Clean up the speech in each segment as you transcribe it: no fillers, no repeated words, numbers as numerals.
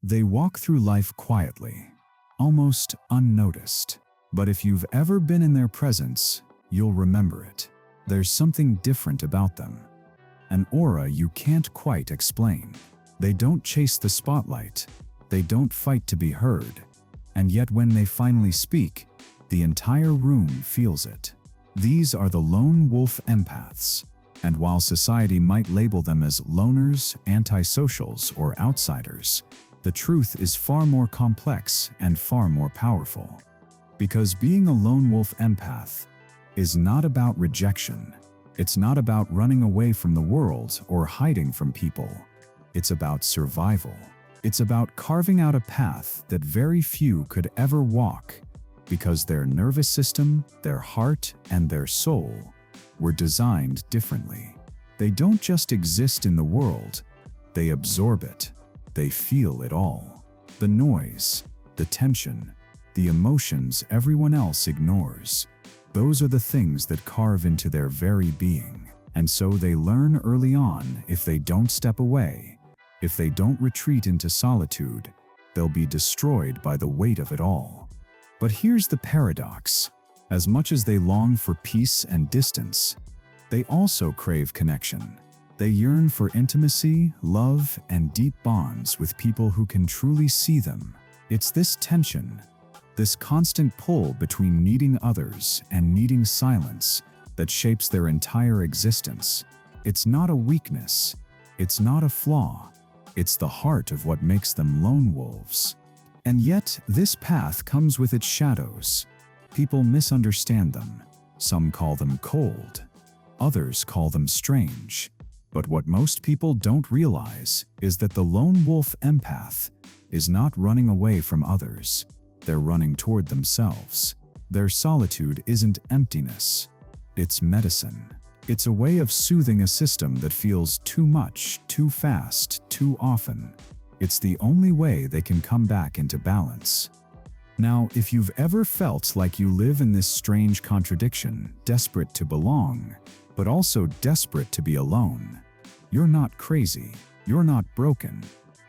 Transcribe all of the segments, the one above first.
They walk through life quietly, almost unnoticed. But if you've ever been in their presence, you'll remember it. There's something different about them. An aura you can't quite explain. They don't chase the spotlight. They don't fight to be heard. And yet when they finally speak, the entire room feels it. These are the Lone Wolf Empaths. And while society might label them as loners, antisocials, or outsiders, the truth is far more complex and far more powerful. Because being a lone wolf empath is not about rejection. It's not about running away from the world or hiding from people. It's about survival. It's about carving out a path that very few could ever walk, because their nervous system, their heart, and their soul were designed differently. They don't just exist in the world, they absorb it. They feel it all. The noise, the tension, the emotions everyone else ignores. Those are the things that carve into their very being. And so they learn early on, if they don't step away, if they don't retreat into solitude, they'll be destroyed by the weight of it all. But here's the paradox. As much as they long for peace and distance, they also crave connection. They yearn for intimacy, love, and deep bonds with people who can truly see them. It's this tension, this constant pull between needing others and needing silence, that shapes their entire existence. It's not a weakness. It's not a flaw. It's the heart of what makes them lone wolves. And yet, this path comes with its shadows. People misunderstand them. Some call them cold. Others call them strange. But what most people don't realize is that the lone wolf empath is not running away from others. They're running toward themselves. Their solitude isn't emptiness. It's medicine. It's a way of soothing a system that feels too much, too fast, too often. It's the only way they can come back into balance. Now, if you've ever felt like you live in this strange contradiction, desperate to belong, but also desperate to be alone, you're not crazy. You're not broken.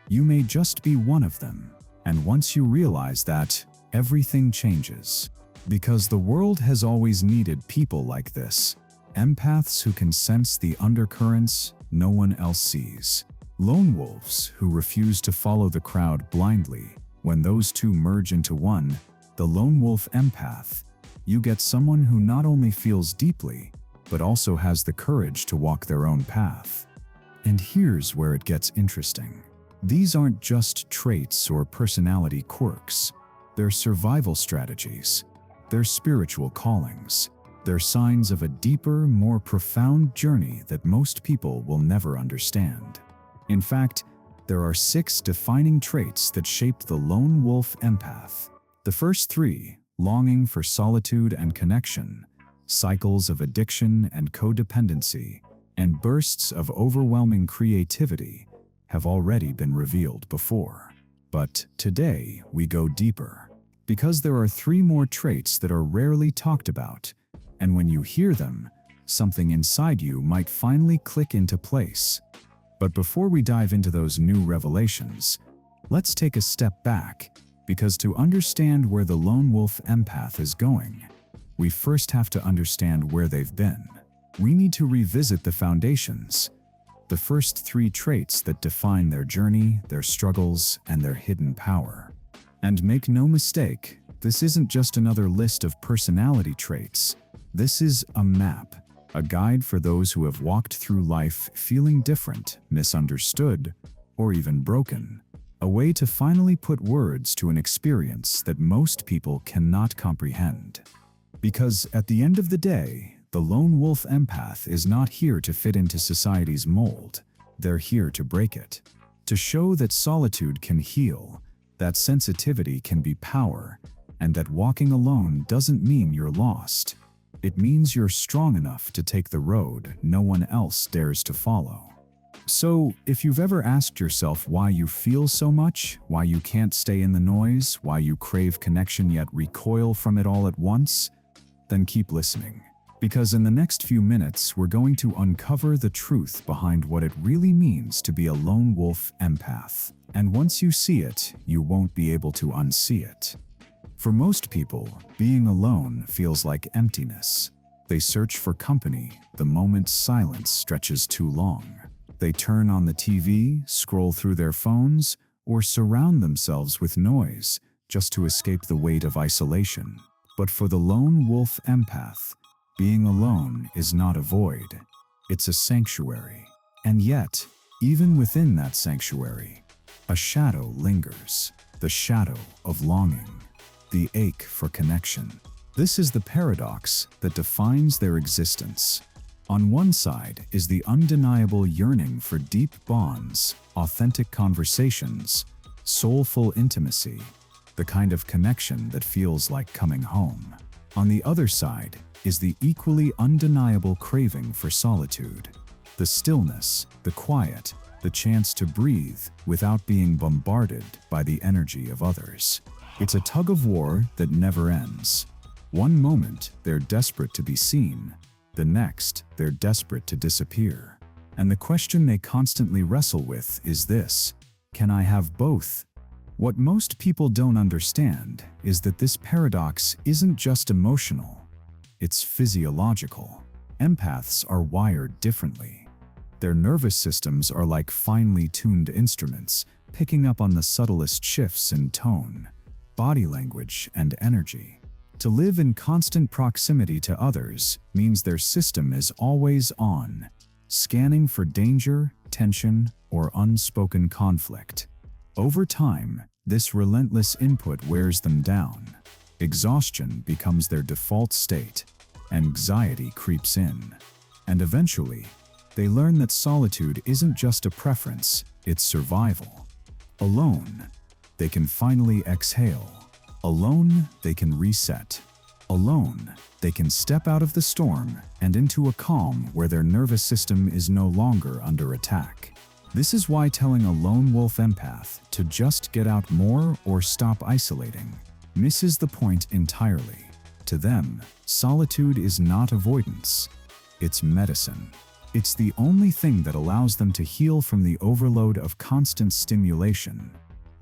You may just be one of them. And once you realize that, everything changes. Because the world has always needed people like this. Empaths who can sense the undercurrents no one else sees. Lone wolves who refuse to follow the crowd blindly. When those two merge into one, the lone wolf empath, you get someone who not only feels deeply, but also has the courage to walk their own path. And here's where it gets interesting. These aren't just traits or personality quirks. They're survival strategies. They're spiritual callings. They're signs of a deeper, more profound journey that most people will never understand. In fact, there are 6 defining traits that shape the lone wolf empath. The first 3, longing for solitude and connection, cycles of addiction and codependency, and bursts of overwhelming creativity, have already been revealed before. But today we go deeper, because there are 3 more traits that are rarely talked about, and when you hear them, something inside you might finally click into place. But before we dive into those new revelations, let's take a step back, because to understand where the lone wolf empath is going, we first have to understand where they've been. We need to revisit the foundations, the first 3 traits that define their journey, their struggles, and their hidden power. And make no mistake, this isn't just another list of personality traits. This is a map, a guide for those who have walked through life feeling different, misunderstood, or even broken. A way to finally put words to an experience that most people cannot comprehend. Because at the end of the day, the lone wolf empath is not here to fit into society's mold. They're here to break it. To show that solitude can heal, that sensitivity can be power, and that walking alone doesn't mean you're lost. It means you're strong enough to take the road no one else dares to follow. So, if you've ever asked yourself why you feel so much, why you can't stay in the noise, why you crave connection yet recoil from it all at once, then keep listening. Because in the next few minutes, we're going to uncover the truth behind what it really means to be a lone wolf empath. And once you see it, you won't be able to unsee it. For most people, being alone feels like emptiness. They search for company the moment silence stretches too long. They turn on the TV, scroll through their phones, or surround themselves with noise just to escape the weight of isolation. But for the lone wolf empath, being alone is not a void. It's a sanctuary. And yet, even within that sanctuary, a shadow lingers. The shadow of longing. The ache for connection. This is the paradox that defines their existence. On one side is the undeniable yearning for deep bonds, authentic conversations, soulful intimacy, the kind of connection that feels like coming home. On the other side is the equally undeniable craving for solitude, the stillness, the quiet, the chance to breathe without being bombarded by the energy of others. It's a tug-of-war that never ends. One moment, they're desperate to be seen. The next, they're desperate to disappear. And the question they constantly wrestle with is this: can I have both? What most people don't understand is that this paradox isn't just emotional. It's physiological. Empaths are wired differently. Their nervous systems are like finely tuned instruments, picking up on the subtlest shifts in tone, body language, and energy. To live in constant proximity to others means their system is always on, scanning for danger, tension, or unspoken conflict. Over time, this relentless input wears them down. Exhaustion becomes their default state. Anxiety creeps in. And eventually, they learn that solitude isn't just a preference, it's survival. Alone, they can finally exhale. Alone, they can reset. Alone, they can step out of the storm and into a calm where their nervous system is no longer under attack. This is why telling a lone wolf empath to just get out more or stop isolating misses the point entirely. To them, solitude is not avoidance. It's medicine. It's the only thing that allows them to heal from the overload of constant stimulation.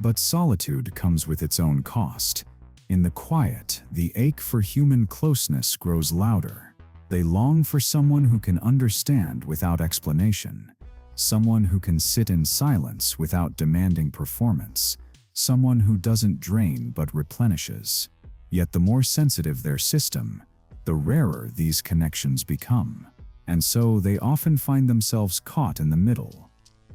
But solitude comes with its own cost. In the quiet, the ache for human closeness grows louder. They long for someone who can understand without explanation, someone who can sit in silence without demanding performance, someone who doesn't drain but replenishes. Yet the more sensitive their system, the rarer these connections become. And so they often find themselves caught in the middle,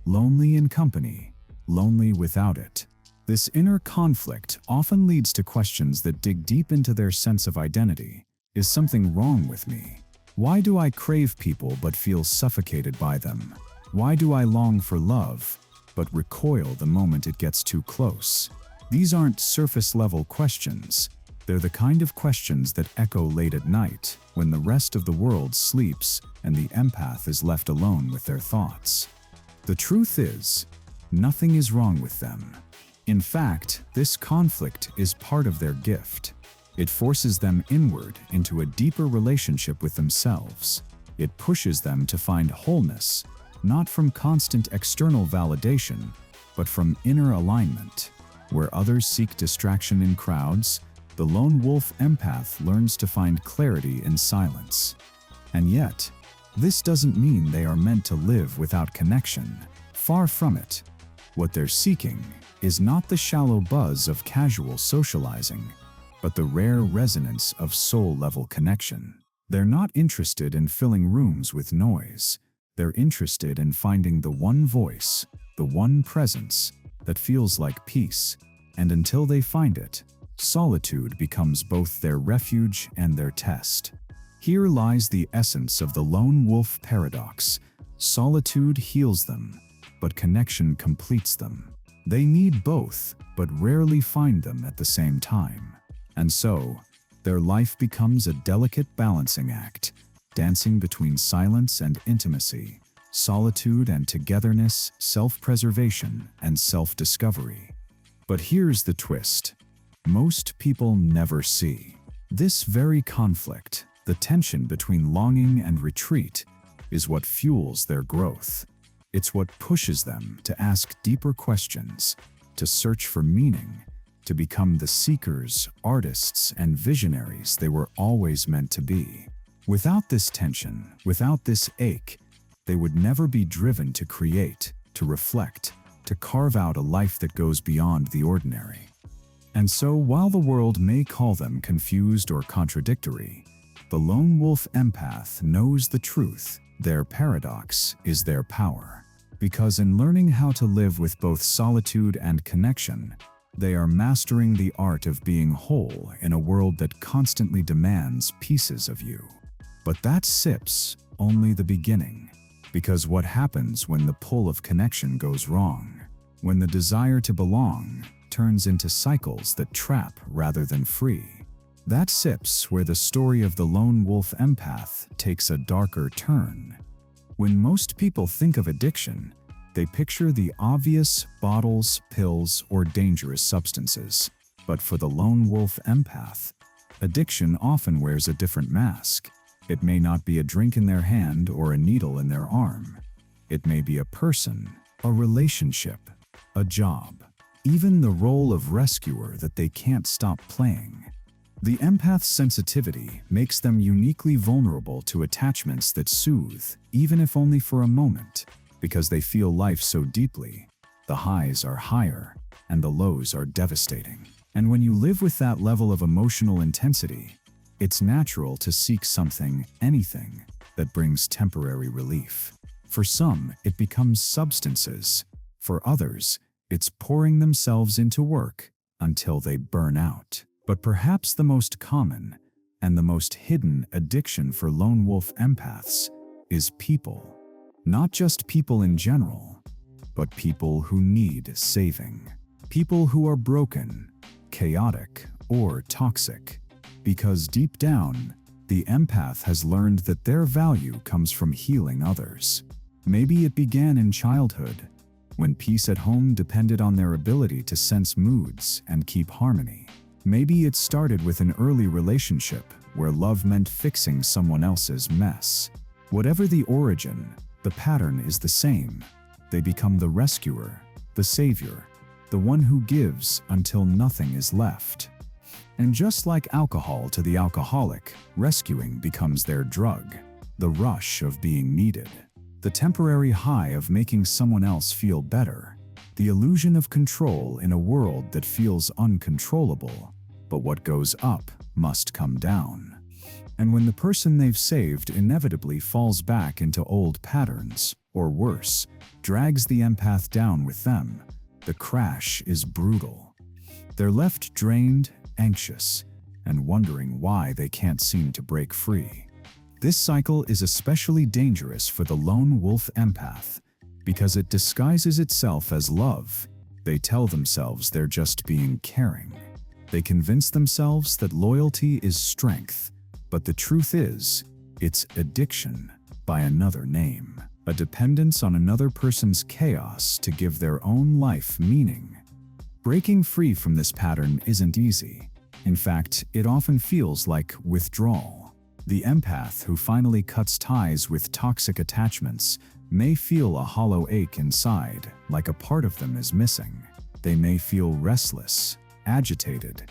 lonely in company, lonely without it. This inner conflict often leads to questions that dig deep into their sense of identity. Is something wrong with me? Why do I crave people but feel suffocated by them? Why do I long for love but recoil the moment it gets too close? These aren't surface-level questions. They're the kind of questions that echo late at night when the rest of the world sleeps and the empath is left alone with their thoughts. The truth is, nothing is wrong with them. In fact, this conflict is part of their gift. It forces them inward into a deeper relationship with themselves. It pushes them to find wholeness, not from constant external validation, but from inner alignment. Where others seek distraction in crowds, the lone wolf empath learns to find clarity in silence. And yet, this doesn't mean they are meant to live without connection. Far from it. What they're seeking is not the shallow buzz of casual socializing, but the rare resonance of soul-level connection. They're not interested in filling rooms with noise. They're interested in finding the one voice, the one presence that feels like peace. And until they find it, solitude becomes both their refuge and their test. Here lies the essence of the lone wolf paradox. Solitude heals them, but connection completes them. They need both, but rarely find them at the same time. And so, their life becomes a delicate balancing act, dancing between silence and intimacy, solitude and togetherness, self-preservation and self-discovery. But here's the twist. Most people never see. This very conflict, the tension between longing and retreat, is what fuels their growth. It's what pushes them to ask deeper questions, to search for meaning, to become the seekers, artists, and visionaries they were always meant to be. Without this tension, without this ache, they would never be driven to create, to reflect, to carve out a life that goes beyond the ordinary. And so, while the world may call them confused or contradictory, the lone wolf empath knows the truth. Their paradox is their power. Because in learning how to live with both solitude and connection, they are mastering the art of being whole in a world that constantly demands pieces of you. But that's only the beginning. Because what happens when the pull of connection goes wrong? When the desire to belong turns into cycles that trap rather than free? That's where the story of the lone wolf empath takes a darker turn. When most people think of addiction, they picture the obvious bottles, pills, or dangerous substances. But for the lone wolf empath, addiction often wears a different mask. It may not be a drink in their hand or a needle in their arm. It may be a person, a relationship, a job, even the role of rescuer that they can't stop playing. The empath's sensitivity makes them uniquely vulnerable to attachments that soothe, even if only for a moment, because they feel life so deeply. The highs are higher, and the lows are devastating. And when you live with that level of emotional intensity, it's natural to seek something, anything, that brings temporary relief. For some, it becomes substances. For others, it's pouring themselves into work until they burn out. But perhaps the most common and the most hidden addiction for lone wolf empaths is people. Not just people in general, but people who need saving. People who are broken, chaotic, or toxic. Because deep down, the empath has learned that their value comes from healing others. Maybe it began in childhood, when peace at home depended on their ability to sense moods and keep harmony. Maybe it started with an early relationship where love meant fixing someone else's mess. Whatever the origin, the pattern is the same. They become the rescuer, the savior, the one who gives until nothing is left. And just like alcohol to the alcoholic, rescuing becomes their drug. The rush of being needed, the temporary high of making someone else feel better, the illusion of control in a world that feels uncontrollable. But what goes up must come down. And when the person they've saved inevitably falls back into old patterns, or worse, drags the empath down with them, the crash is brutal. They're left drained, anxious, and wondering why they can't seem to break free. This cycle is especially dangerous for the lone wolf empath because it disguises itself as love. They tell themselves they're just being caring. They convince themselves that loyalty is strength, but the truth is, it's addiction by another name, a dependence on another person's chaos to give their own life meaning. Breaking free from this pattern isn't easy. In fact, it often feels like withdrawal. The empath who finally cuts ties with toxic attachments may feel a hollow ache inside, like a part of them is missing. They may feel restless, agitated,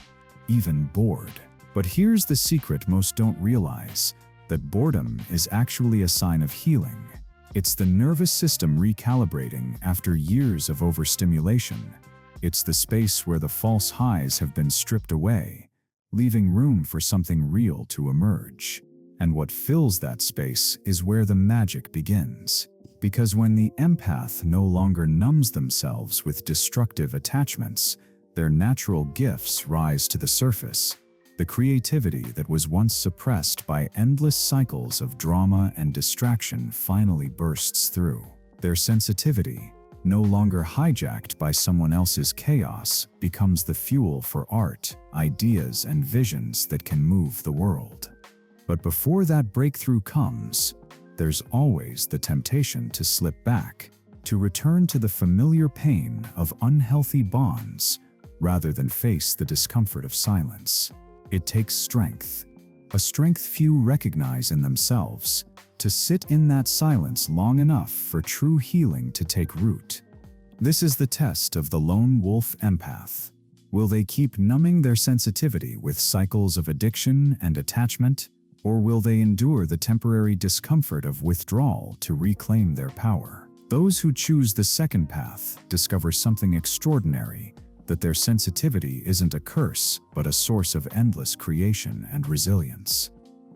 even bored. But here's the secret most don't realize, that boredom is actually a sign of healing. It's the nervous system recalibrating after years of overstimulation. It's the space where the false highs have been stripped away, leaving room for something real to emerge. And what fills that space is where the magic begins. Because when the empath no longer numbs themselves with destructive attachments, their natural gifts rise to the surface. The creativity that was once suppressed by endless cycles of drama and distraction finally bursts through. Their sensitivity, no longer hijacked by someone else's chaos, becomes the fuel for art, ideas, and visions that can move the world. But before that breakthrough comes, there's always the temptation to slip back, to return to the familiar pain of unhealthy bonds, rather than face the discomfort of silence. It takes strength, a strength few recognize in themselves, to to sit in that silence long enough for true healing to take root. This is the test of the lone wolf empath. Will they keep numbing their sensitivity with cycles of addiction and attachment, or will they endure the temporary discomfort of withdrawal to reclaim their power? Those who choose the second path discover something extraordinary, that their sensitivity isn't a curse, but a source of endless creation and resilience.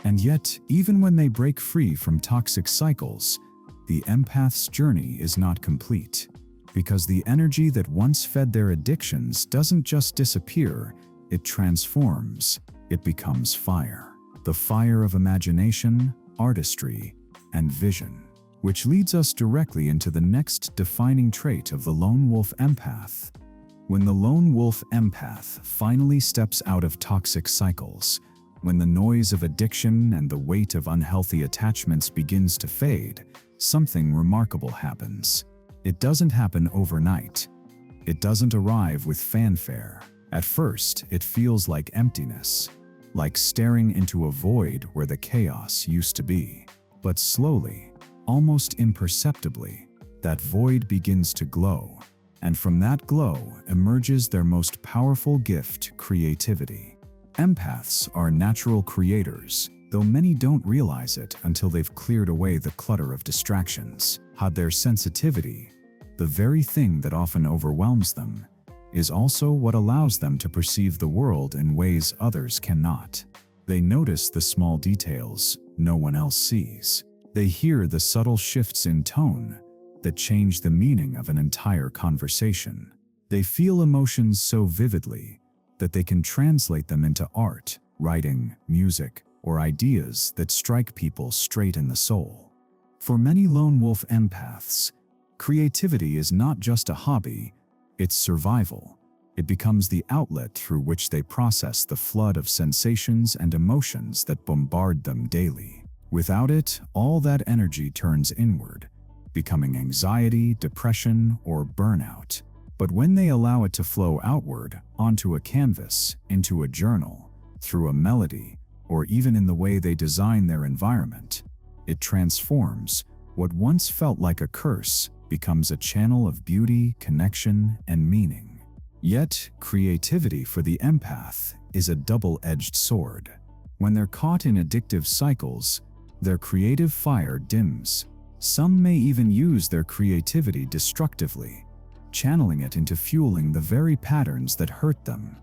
And yet, even when they break free from toxic cycles, the empath's journey is not complete. Because the energy that once fed their addictions doesn't just disappear, it transforms. It becomes fire. The fire of imagination, artistry, and vision. Which leads us directly into the next defining trait of the lone wolf empath. When the lone wolf empath finally steps out of toxic cycles, when the noise of addiction and the weight of unhealthy attachments begins to fade, something remarkable happens. It doesn't happen overnight. It doesn't arrive with fanfare. At first, it feels like emptiness, like staring into a void where the chaos used to be. But slowly, almost imperceptibly, that void begins to glow. And from that glow emerges their most powerful gift, creativity. Empaths are natural creators, though many don't realize it until they've cleared away the clutter of distractions. Their sensitivity, the very thing that often overwhelms them, is also what allows them to perceive the world in ways others cannot. They notice the small details no one else sees. They hear the subtle shifts in tone that change the meaning of an entire conversation. They feel emotions so vividly that they can translate them into art, writing, music, or ideas that strike people straight in the soul. For many lone wolf empaths, creativity is not just a hobby, it's survival. It becomes the outlet through which they process the flood of sensations and emotions that bombard them daily. Without it, all that energy turns inward, becoming anxiety, depression, or burnout. But when they allow it to flow outward, onto a canvas, into a journal, through a melody, or even in the way they design their environment, it transforms. What once felt like a curse becomes a channel of beauty, connection, and meaning. Yet, creativity for the empath is a double-edged sword. When they're caught in addictive cycles, their creative fire dims. Some may even use their creativity destructively, channeling it into fueling the very patterns that hurt them.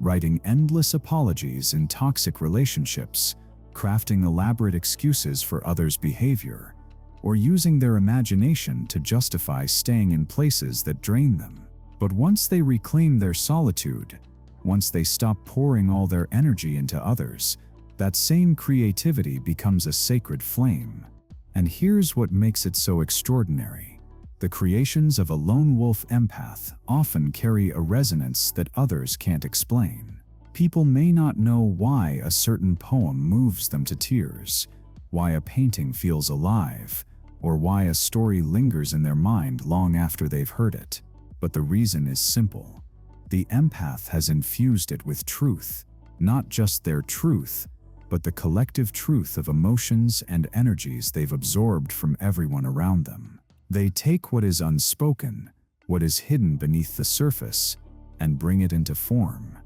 Writing endless apologies in toxic relationships, crafting elaborate excuses for others' behavior, or using their imagination to justify staying in places that drain them. But once they reclaim their solitude, once they stop pouring all their energy into others, that same creativity becomes a sacred flame. And here's what makes it so extraordinary. The creations of a lone wolf empath often carry a resonance that others can't explain. People may not know why a certain poem moves them to tears, why a painting feels alive, or why a story lingers in their mind long after they've heard it. But the reason is simple. The empath has infused it with truth, not just their truth, but the collective truth of emotions and energies they've absorbed from everyone around them. They take what is unspoken, what is hidden beneath the surface, and bring it into form.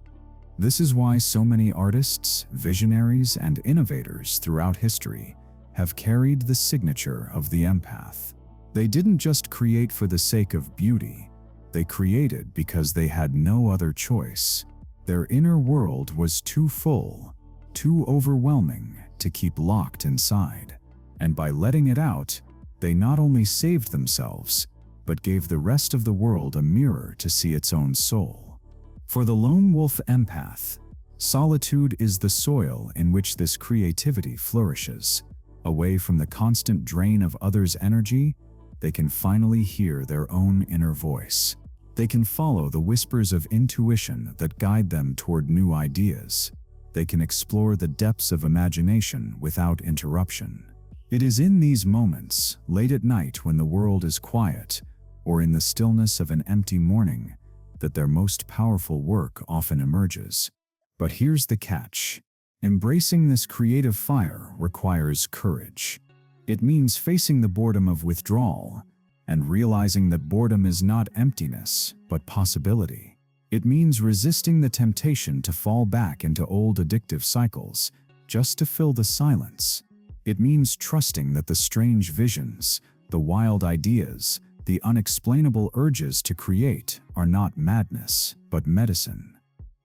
This is why so many artists, visionaries, and innovators throughout history have carried the signature of the empath. They didn't just create for the sake of beauty, they created because they had no other choice. Their inner world was too full, too overwhelming to keep locked inside. And by letting it out, they not only saved themselves, but gave the rest of the world a mirror to see its own soul. For the lone wolf empath, solitude is the soil in which this creativity flourishes. Away from the constant drain of others' energy, they can finally hear their own inner voice. They can follow the whispers of intuition that guide them toward new ideas. They can explore the depths of imagination without interruption. It is in these moments, late at night when the world is quiet, or in the stillness of an empty morning, that their most powerful work often emerges. But here's the catch. Embracing this creative fire requires courage. It means facing the boredom of withdrawal and realizing that boredom is not emptiness, but possibility. It means resisting the temptation to fall back into old addictive cycles just to fill the silence. It means trusting that the strange visions, the wild ideas, the unexplainable urges to create are not madness, but medicine.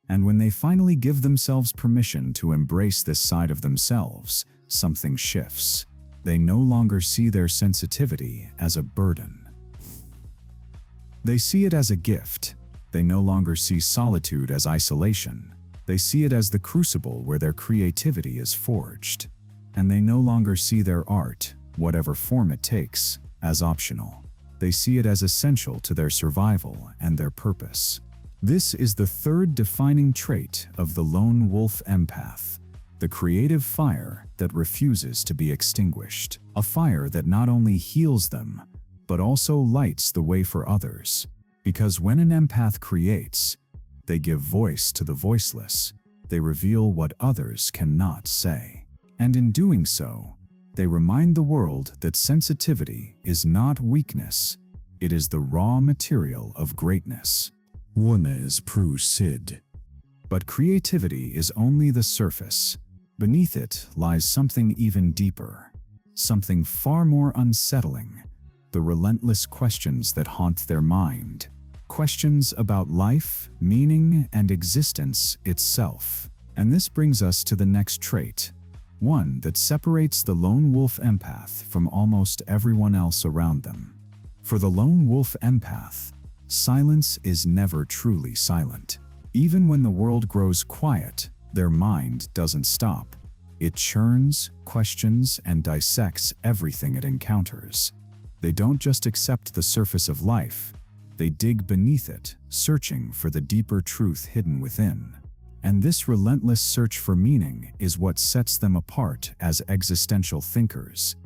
And when they finally give themselves permission to embrace this side of themselves, something shifts. They no longer see their sensitivity as a burden. They see it as a gift. They no longer see solitude as isolation. They see it as the crucible where their creativity is forged. And they no longer see their art, whatever form it takes, as optional. They see it as essential to their survival and their purpose. This is the third defining trait of the lone wolf empath, the creative fire that refuses to be extinguished. A fire that not only heals them, but also lights the way for others. Because when an empath creates, they give voice to the voiceless. They reveal what others cannot say. And in doing so, they remind the world that sensitivity is not weakness, it is the raw material of greatness. One is Sid. But creativity is only the surface. Beneath it lies something even deeper, something far more unsettling, the relentless questions that haunt their mind, questions about life, meaning, and existence itself. And this brings us to the next trait, one that separates the lone wolf empath from almost everyone else around them. For the lone wolf empath, silence is never truly silent. Even when the world grows quiet, their mind doesn't stop. It churns, questions, and dissects everything it encounters. They don't just accept the surface of life, they dig beneath it, searching for the deeper truth hidden within. And this relentless search for meaning is what sets them apart as existential thinkers.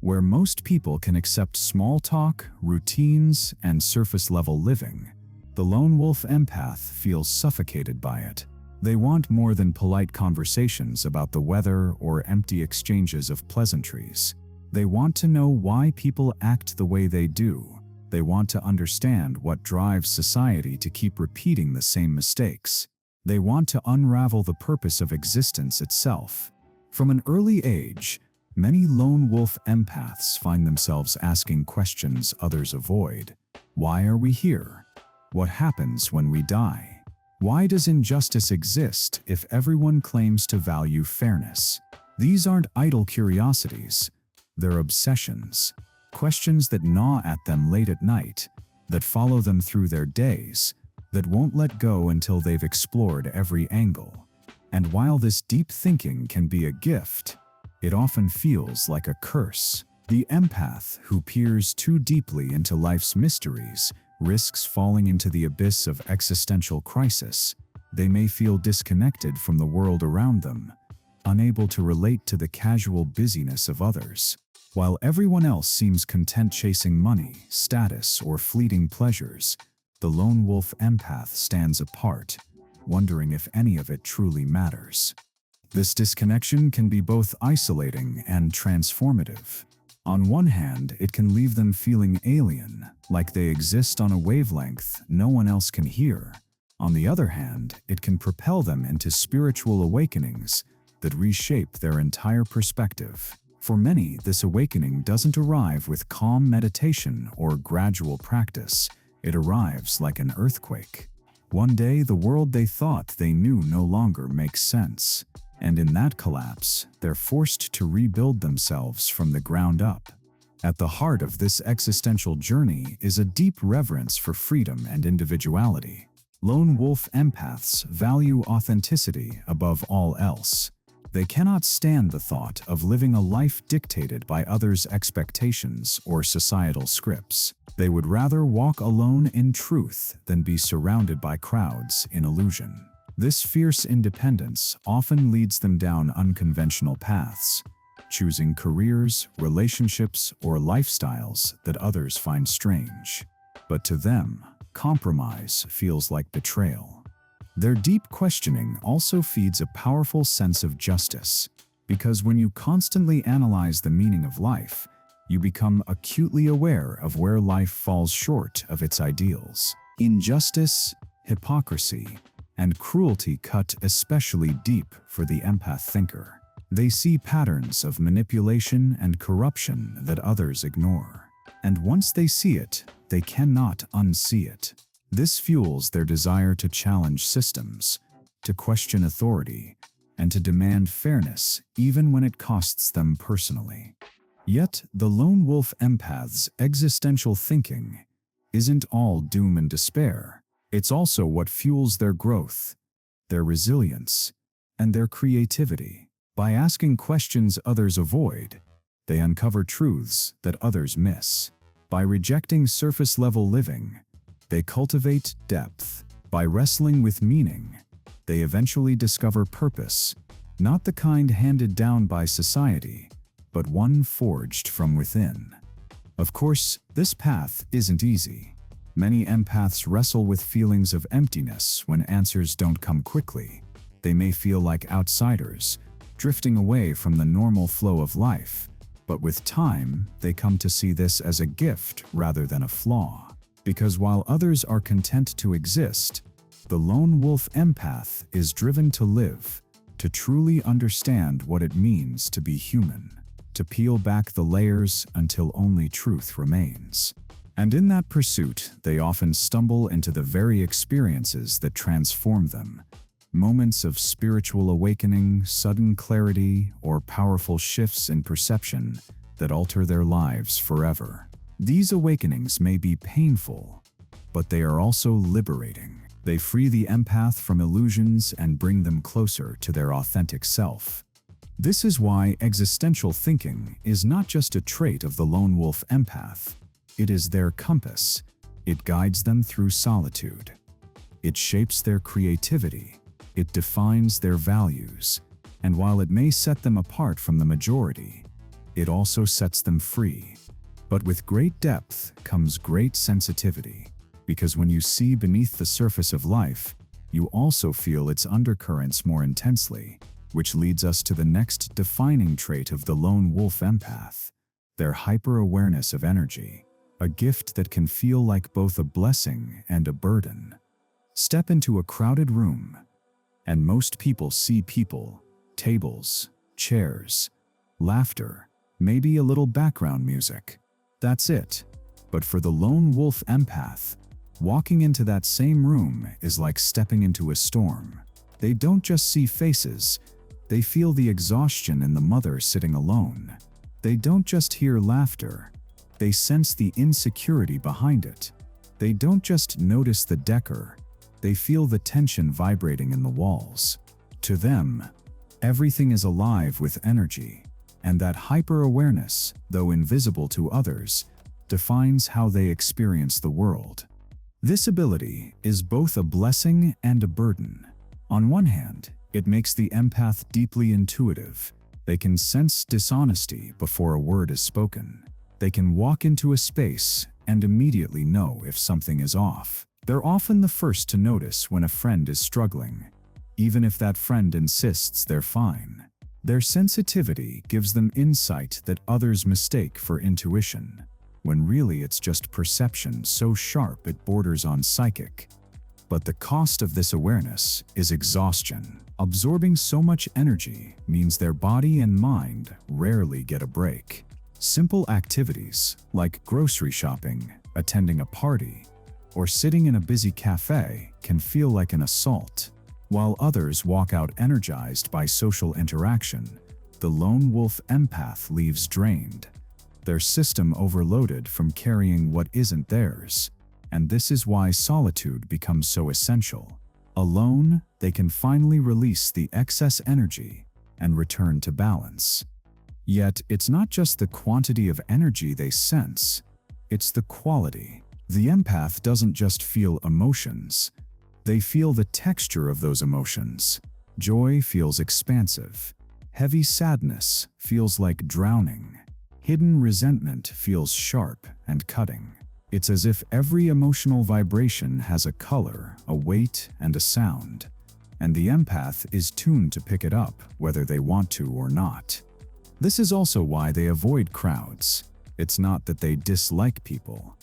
Where most people can accept small talk, routines, and surface-level living, the lone wolf empath feels suffocated by it. They want more than polite conversations about the weather or empty exchanges of pleasantries. They want to know why people act the way they do. They want to understand what drives society to keep repeating the same mistakes. They want to unravel the purpose of existence itself. From an early age, many lone wolf empaths find themselves asking questions others avoid. Why are we here? What happens when we die? Why does injustice exist if everyone claims to value fairness? These aren't idle curiosities, they're obsessions. Questions that gnaw at them late at night, that follow them through their days, that won't let go until they've explored every angle. And while this deep thinking can be a gift, it often feels like a curse. The empath who peers too deeply into life's mysteries risks falling into the abyss of existential crisis. They may feel disconnected from the world around them, unable to relate to the casual busyness of others. While everyone else seems content chasing money, status, or fleeting pleasures, the lone wolf empath stands apart, wondering if any of it truly matters. This disconnection can be both isolating and transformative. On one hand, it can leave them feeling alien, like they exist on a wavelength no one else can hear. On the other hand, it can propel them into spiritual awakenings that reshape their entire perspective. For many, this awakening doesn't arrive with calm meditation or gradual practice. It arrives like an earthquake. One day, the world they thought they knew no longer makes sense. And in that collapse, they're forced to rebuild themselves from the ground up. At the heart of this existential journey is a deep reverence for freedom and individuality. Lone wolf empaths value authenticity above all else. They cannot stand the thought of living a life dictated by others' expectations or societal scripts. They would rather walk alone in truth than be surrounded by crowds in illusion. This fierce independence often leads them down unconventional paths, choosing careers, relationships, or lifestyles that others find strange. But to them, compromise feels like betrayal. Their deep questioning also feeds a powerful sense of justice. Because when you constantly analyze the meaning of life, you become acutely aware of where life falls short of its ideals. Injustice, hypocrisy, and cruelty cut especially deep for the empath thinker. They see patterns of manipulation and corruption that others ignore. And once they see it, they cannot unsee it. This fuels their desire to challenge systems, to question authority, and to demand fairness even when it costs them personally. Yet, the lone wolf empath's existential thinking isn't all doom and despair. It's also what fuels their growth, their resilience, and their creativity. By asking questions others avoid, they uncover truths that others miss. By rejecting surface-level living, they cultivate depth. By wrestling with meaning, they eventually discover purpose, not the kind handed down by society, but one forged from within. Of course, this path isn't easy. Many empaths wrestle with feelings of emptiness when answers don't come quickly. They may feel like outsiders, drifting away from the normal flow of life, but with time, they come to see this as a gift rather than a flaw. Because while others are content to exist, the lone wolf empath is driven to live, to truly understand what it means to be human, to peel back the layers until only truth remains. And in that pursuit, they often stumble into the very experiences that transform them. Moments of spiritual awakening, sudden clarity, or powerful shifts in perception that alter their lives forever. These awakenings may be painful, but they are also liberating. They free the empath from illusions and bring them closer to their authentic self. This is why existential thinking is not just a trait of the lone wolf empath. It is their compass. It guides them through solitude. It shapes their creativity. It defines their values. And while it may set them apart from the majority, it also sets them free. But with great depth comes great sensitivity. Because when you see beneath the surface of life, you also feel its undercurrents more intensely, which leads us to the next defining trait of the lone wolf empath, their hyper-awareness of energy, a gift that can feel like both a blessing and a burden. Step into a crowded room, and most people see people, tables, chairs, laughter, maybe a little background music. That's it. But for the lone wolf empath, walking into that same room is like stepping into a storm. They don't just see faces, they feel the exhaustion in the mother sitting alone. They don't just hear laughter, they sense the insecurity behind it. They don't just notice the decor, they feel the tension vibrating in the walls. To them, everything is alive with energy, and that hyper-awareness, though invisible to others, defines how they experience the world. This ability is both a blessing and a burden. On one hand, it makes the empath deeply intuitive. They can sense dishonesty before a word is spoken. They can walk into a space and immediately know if something is off. They're often the first to notice when a friend is struggling, even if that friend insists they're fine. Their sensitivity gives them insight that others mistake for intuition, when really it's just perception so sharp it borders on psychic. But the cost of this awareness is exhaustion. Absorbing so much energy means their body and mind rarely get a break. Simple activities like grocery shopping, attending a party, or sitting in a busy cafe can feel like an assault. While others walk out energized by social interaction, the lone wolf empath leaves drained, their system overloaded from carrying what isn't theirs. And this is why solitude becomes so essential. Alone, they can finally release the excess energy and return to balance. Yet, it's not just the quantity of energy they sense, it's the quality. The empath doesn't just feel emotions, they feel the texture of those emotions. Joy feels expansive. Heavy sadness feels like drowning. Hidden resentment feels sharp and cutting. It's as if every emotional vibration has a color, a weight, and a sound. and the empath is tuned to pick it up whether they want to or not. This is also why they avoid crowds. It's not that they dislike people.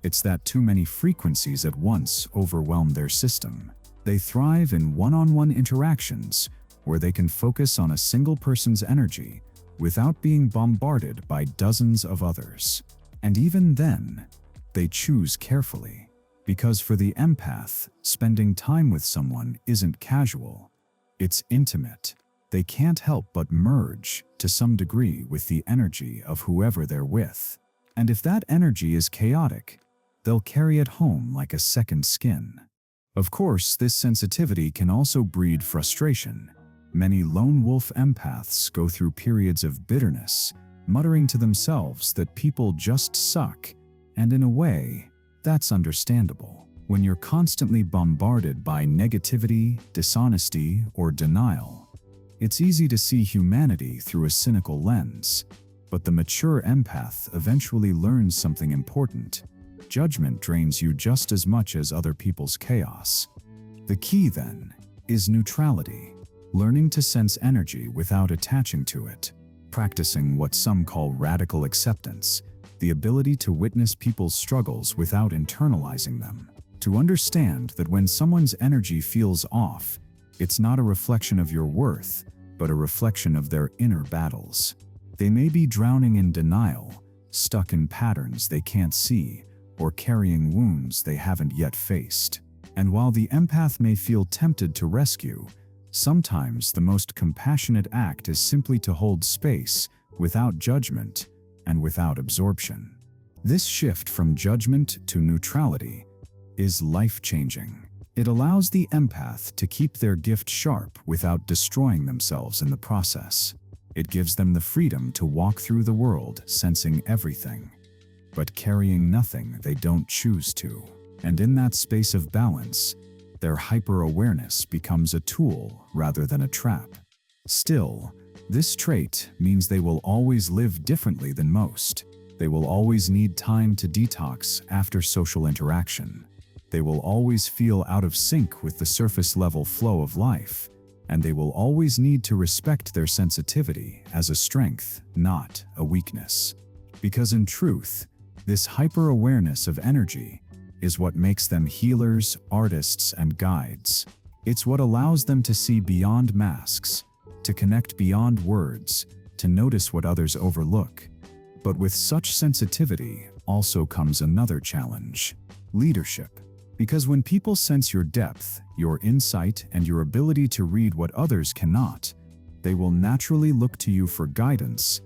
It's that too many frequencies at once overwhelm their system. They thrive in one-on-one interactions where they can focus on a single person's energy without being bombarded by dozens of others. And even then, they choose carefully. Because for the empath, spending time with someone isn't casual. It's intimate. They can't help but merge, to some degree, with the energy of whoever they're with. And if that energy is chaotic, they'll carry it home like a second skin. Of course, this sensitivity can also breed frustration. Many lone wolf empaths go through periods of bitterness, muttering to themselves that people just suck, and in a way, that's understandable. When you're constantly bombarded by negativity, dishonesty, or denial, it's easy to see humanity through a cynical lens. But the mature empath eventually learns something important. Judgment drains you just as much as other people's chaos. The key, then, is neutrality. Learning to sense energy without attaching to it. Practicing what some call radical acceptance. The ability to witness people's struggles without internalizing them. To understand that when someone's energy feels off, it's not a reflection of your worth, but a reflection of their inner battles. They may be drowning in denial, stuck in patterns they can't see, or carrying wounds they haven't yet faced. And while the empath may feel tempted to rescue, sometimes the most compassionate act is simply to hold space without judgment and without absorption. This shift from judgment to neutrality is life-changing. It allows the empath to keep their gift sharp without destroying themselves in the process. It gives them the freedom to walk through the world sensing everything, but carrying nothing they don't choose to. And in that space of balance, their hyper-awareness becomes a tool rather than a trap. Still, this trait means they will always live differently than most. They will always need time to detox after social interaction. They will always feel out of sync with the surface-level flow of life, and they will always need to respect their sensitivity as a strength, not a weakness. Because in truth, this hyper-awareness of energy is what makes them healers, artists, and guides. It's what allows them to see beyond masks, to connect beyond words, to notice what others overlook. But with such sensitivity also comes another challenge: leadership. Because when people sense your depth, your insight, and your ability to read what others cannot, they will naturally look to you for guidance,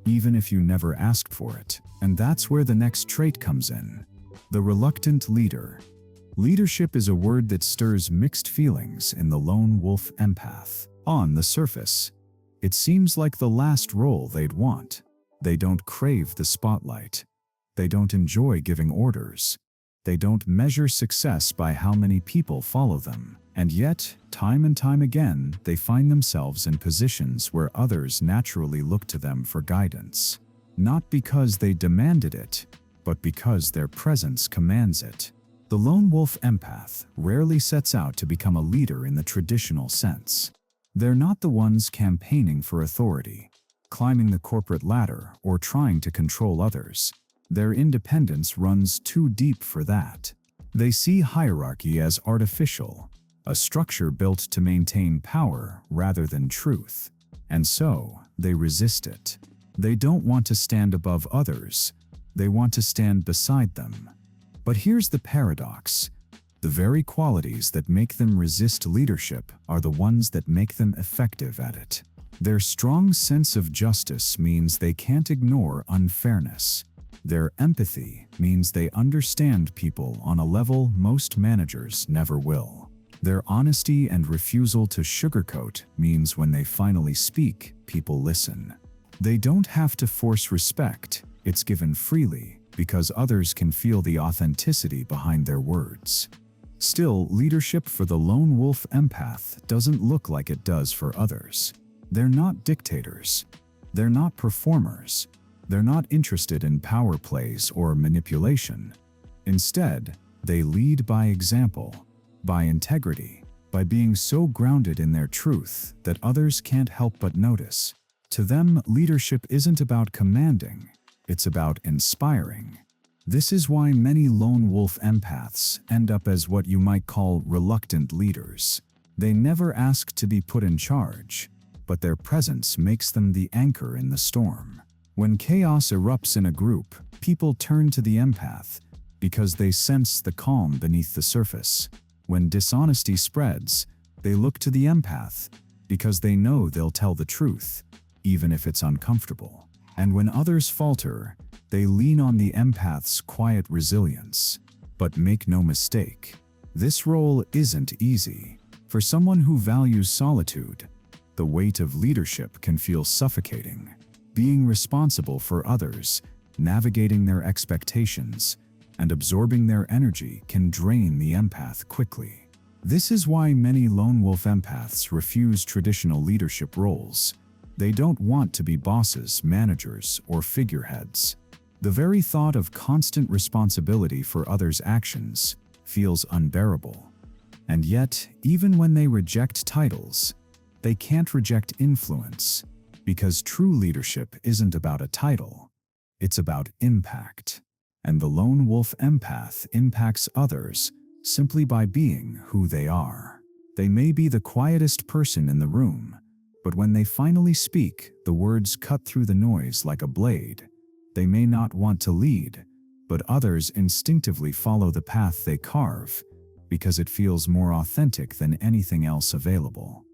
even if you never asked for it. And that's where the next trait comes in: the reluctant leader. Leadership is a word that stirs mixed feelings in the lone wolf empath. On the surface, it seems like the last role they'd want. They don't crave the spotlight. They don't enjoy giving orders. They don't measure success by how many people follow them. And yet, time and time again, they find themselves in positions where others naturally look to them for guidance. Not because they demanded it, but because their presence commands it. The lone wolf empath rarely sets out to become a leader in the traditional sense. They're not the ones campaigning for authority, climbing the corporate ladder, or trying to control others. Their independence runs too deep for that. They see hierarchy as artificial, a structure built to maintain power rather than truth. And so, they resist it. They don't want to stand above others. They want to stand beside them. But here's the paradox. The very qualities that make them resist leadership are the ones that make them effective at it. Their strong sense of justice means they can't ignore unfairness. Their empathy means they understand people on a level most managers never will. Their honesty and refusal to sugarcoat means when they finally speak, people listen. They don't have to force respect, it's given freely, because others can feel the authenticity behind their words. Still, leadership for the lone wolf empath doesn't look like it does for others. They're not dictators. They're not performers. They're not interested in power plays or manipulation. Instead, they lead by example, by integrity, by being so grounded in their truth that others can't help but notice. To them, leadership isn't about commanding, it's about inspiring. This is why many lone wolf empaths end up as what you might call reluctant leaders. They never ask to be put in charge, but their presence makes them the anchor in the storm. When chaos erupts in a group, people turn to the empath because they sense the calm beneath the surface. When dishonesty spreads, they look to the empath because they know they'll tell the truth, even if it's uncomfortable. And when others falter, they lean on the empath's quiet resilience. But make no mistake, this role isn't easy. For someone who values solitude, the weight of leadership can feel suffocating. Being responsible for others, navigating their expectations, and absorbing their energy can drain the empath quickly. This is why many lone wolf empaths refuse traditional leadership roles. They don't want to be bosses, managers, or figureheads. The very thought of constant responsibility for others' actions feels unbearable. And yet, even when they reject titles, they can't reject influence, because true leadership isn't about a title, it's about impact. And the lone wolf empath impacts others simply by being who they are. They may be the quietest person in the room, but when they finally speak, the words cut through the noise like a blade. They may not want to lead, but others instinctively follow the path they carve because it feels more authentic than anything else available.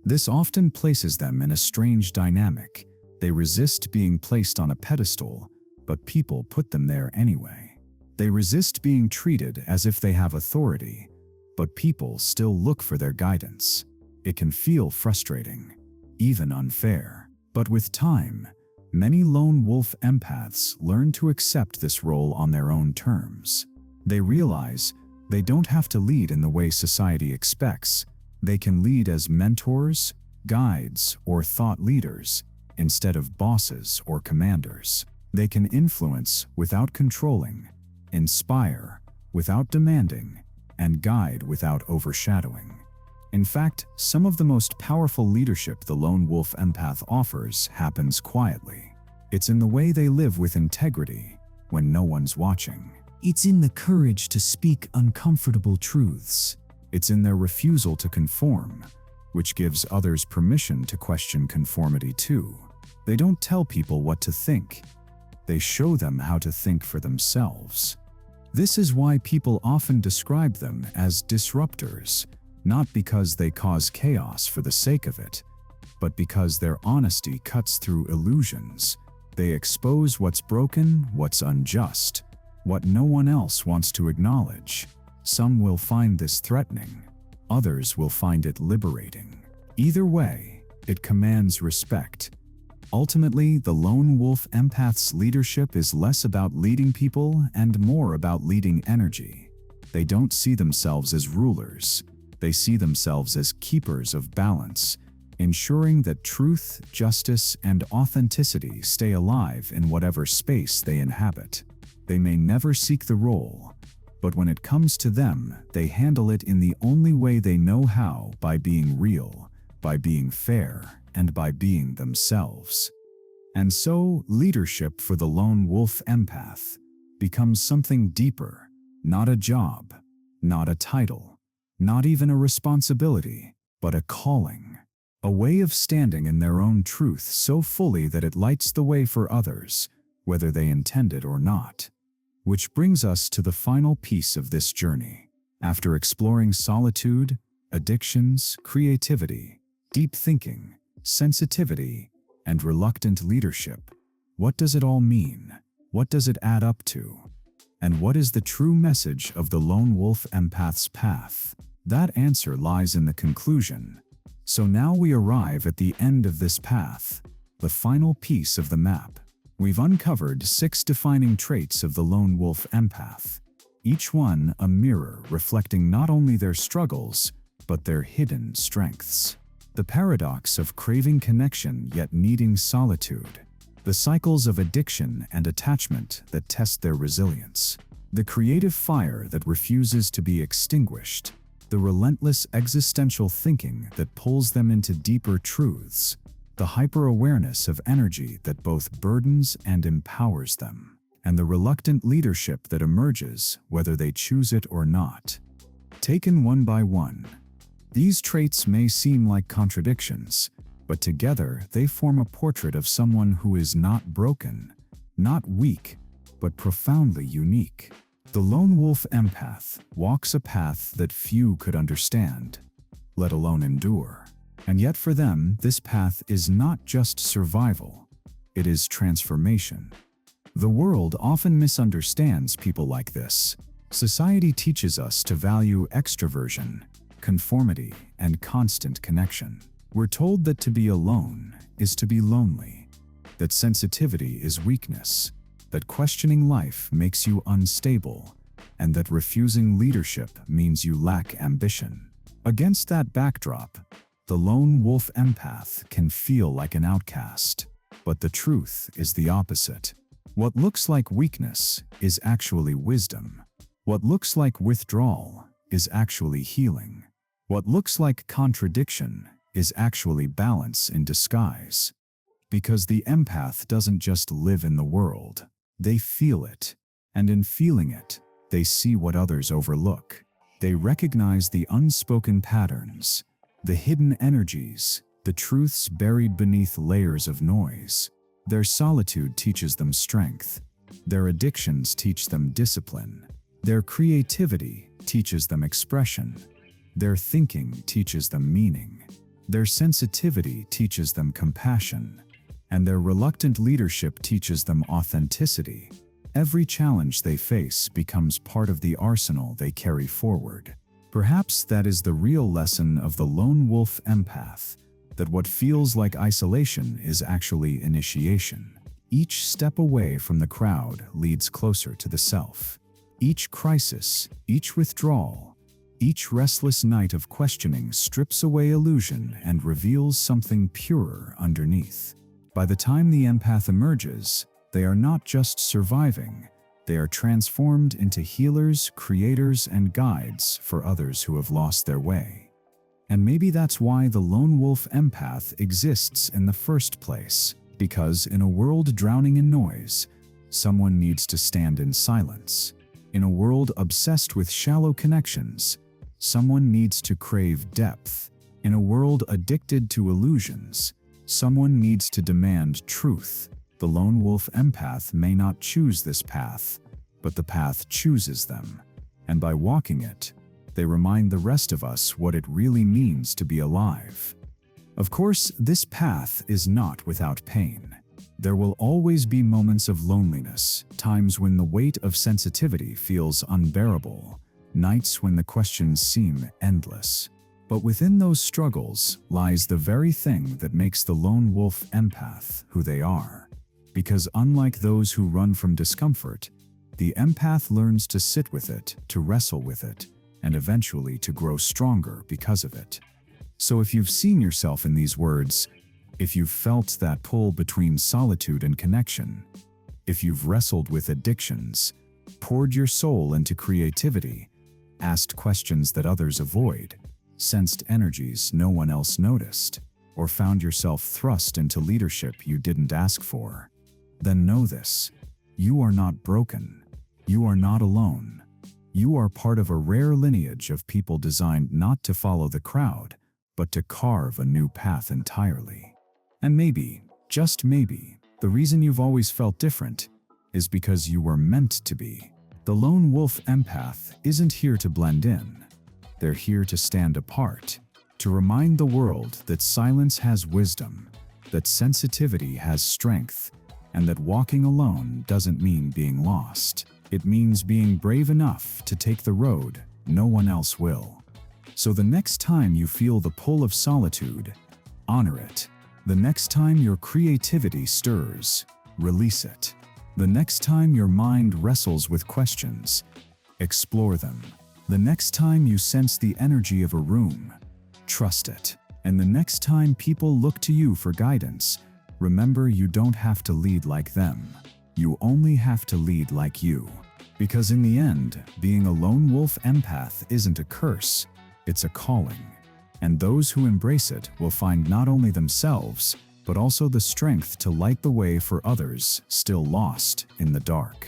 This often places them in a strange dynamic. They resist being placed on a pedestal, but people put them there anyway. They resist being treated as if they have authority, but people still look for their guidance. It can feel frustrating, even unfair. But with time, many lone wolf empaths learn to accept this role on their own terms. They realize they don't have to lead in the way society expects. They can lead as mentors, guides, or thought leaders, instead of bosses or commanders. They can influence without controlling, inspire without demanding, and guide without overshadowing. In fact, some of the most powerful leadership the lone wolf empath offers happens quietly. It's in the way they live with integrity when no one's watching. It's in the courage to speak uncomfortable truths. It's in their refusal to conform, which gives others permission to question conformity too. They don't tell people what to think. They show them how to think for themselves. This is why people often describe them as disruptors, not because they cause chaos for the sake of it, but because their honesty cuts through illusions. They expose what's broken, what's unjust, what no one else wants to acknowledge. Some will find this threatening, others will find it liberating. Either way, it commands respect. Ultimately, the lone wolf empath's leadership is less about leading people and more about leading energy. They don't see themselves as rulers. They see themselves as keepers of balance, ensuring that truth, justice, and authenticity stay alive in whatever space they inhabit. They may never seek the role, but when it comes to them, they handle it in the only way they know how, by being real, by being fair, and by being themselves. And so, leadership for the lone wolf empath becomes something deeper, not a job, not a title, not even a responsibility, but a calling, a way of standing in their own truth so fully that it lights the way for others, whether they intend it or not. Which brings us to the final piece of this journey. After exploring solitude, addictions, creativity, deep thinking, sensitivity, and reluctant leadership, what does it all mean? What does it add up to? And what is the true message of the lone wolf empath's path? That answer lies in the conclusion. So now we arrive at the end of this path, the final piece of the map. We've uncovered 6 defining traits of the lone wolf empath, each one a mirror reflecting not only their struggles, but their hidden strengths. The paradox of craving connection yet needing solitude. The cycles of addiction and attachment that test their resilience. The creative fire that refuses to be extinguished. the relentless existential thinking that pulls them into deeper truths, the hyper-awareness of energy that both burdens and empowers them, and the reluctant leadership that emerges whether they choose it or not. Taken one by one, these traits may seem like contradictions, but together they form a portrait of someone who is not broken, not weak, but profoundly unique. The Lone Wolf Empath walks a path that few could understand, let alone endure. And yet for them, this path is not just survival, it is transformation. The world often misunderstands people like this. Society teaches us to value extroversion, conformity, and constant connection. We're told that to be alone is to be lonely, that sensitivity is weakness, that questioning life makes you unstable, and that refusing leadership means you lack ambition. Against that backdrop, the Lone Wolf Empath can feel like an outcast. But the truth is the opposite. What looks like weakness is actually wisdom. What looks like withdrawal is actually healing. What looks like contradiction is actually balance in disguise. Because the empath doesn't just live in the world. They feel it, and in feeling it, they see what others overlook. They recognize the unspoken patterns, the hidden energies, the truths buried beneath layers of noise. Their solitude teaches them strength. Their addictions teach them discipline. Their creativity teaches them expression. Their thinking teaches them meaning. Their sensitivity teaches them compassion. And their reluctant leadership teaches them authenticity. Every challenge they face becomes part of the arsenal they carry forward. Perhaps that is the real lesson of the Lone Wolf Empath, that what feels like isolation is actually initiation. Each step away from the crowd leads closer to the self. Each crisis, each withdrawal, each restless night of questioning strips away illusion and reveals something purer underneath. By the time the empath emerges, they are not just surviving, they are transformed into healers, creators, and guides for others who have lost their way. And maybe that's why the Lone Wolf Empath exists in the first place, because in a world drowning in noise, someone needs to stand in silence. In a world obsessed with shallow connections, someone needs to crave depth. In a world addicted to illusions, someone needs to demand truth. The Lone Wolf Empath may not choose this path, but the path chooses them. And by walking it, they remind the rest of us what it really means to be alive. Of course, this path is not without pain. There will always be moments of loneliness, times when the weight of sensitivity feels unbearable, nights when the questions seem endless. But within those struggles lies the very thing that makes the Lone Wolf Empath who they are. Because unlike those who run from discomfort, the empath learns to sit with it, to wrestle with it, and eventually to grow stronger because of it. So if you've seen yourself in these words, if you've felt that pull between solitude and connection, if you've wrestled with addictions, poured your soul into creativity, asked questions that others avoid, sensed energies no one else noticed, or found yourself thrust into leadership you didn't ask for, then know this: you are not broken. You are not alone. You are part of a rare lineage of people designed not to follow the crowd, but to carve a new path entirely. And maybe, just maybe, the reason you've always felt different is because you were meant to be. The Lone Wolf Empath isn't here to blend in. They're here to stand apart, to remind the world that silence has wisdom, that sensitivity has strength, and that walking alone doesn't mean being lost. It means being brave enough to take the road no one else will. So the next time you feel the pull of solitude, honor it. The next time your creativity stirs, release it. The next time your mind wrestles with questions, explore them. The next time you sense the energy of a room, trust it. And the next time people look to you for guidance, remember you don't have to lead like them. You only have to lead like you. Because in the end, being a lone wolf empath isn't a curse, It's a calling, and those who embrace it will find not only themselves, but also the strength to light the way for others still lost in the dark.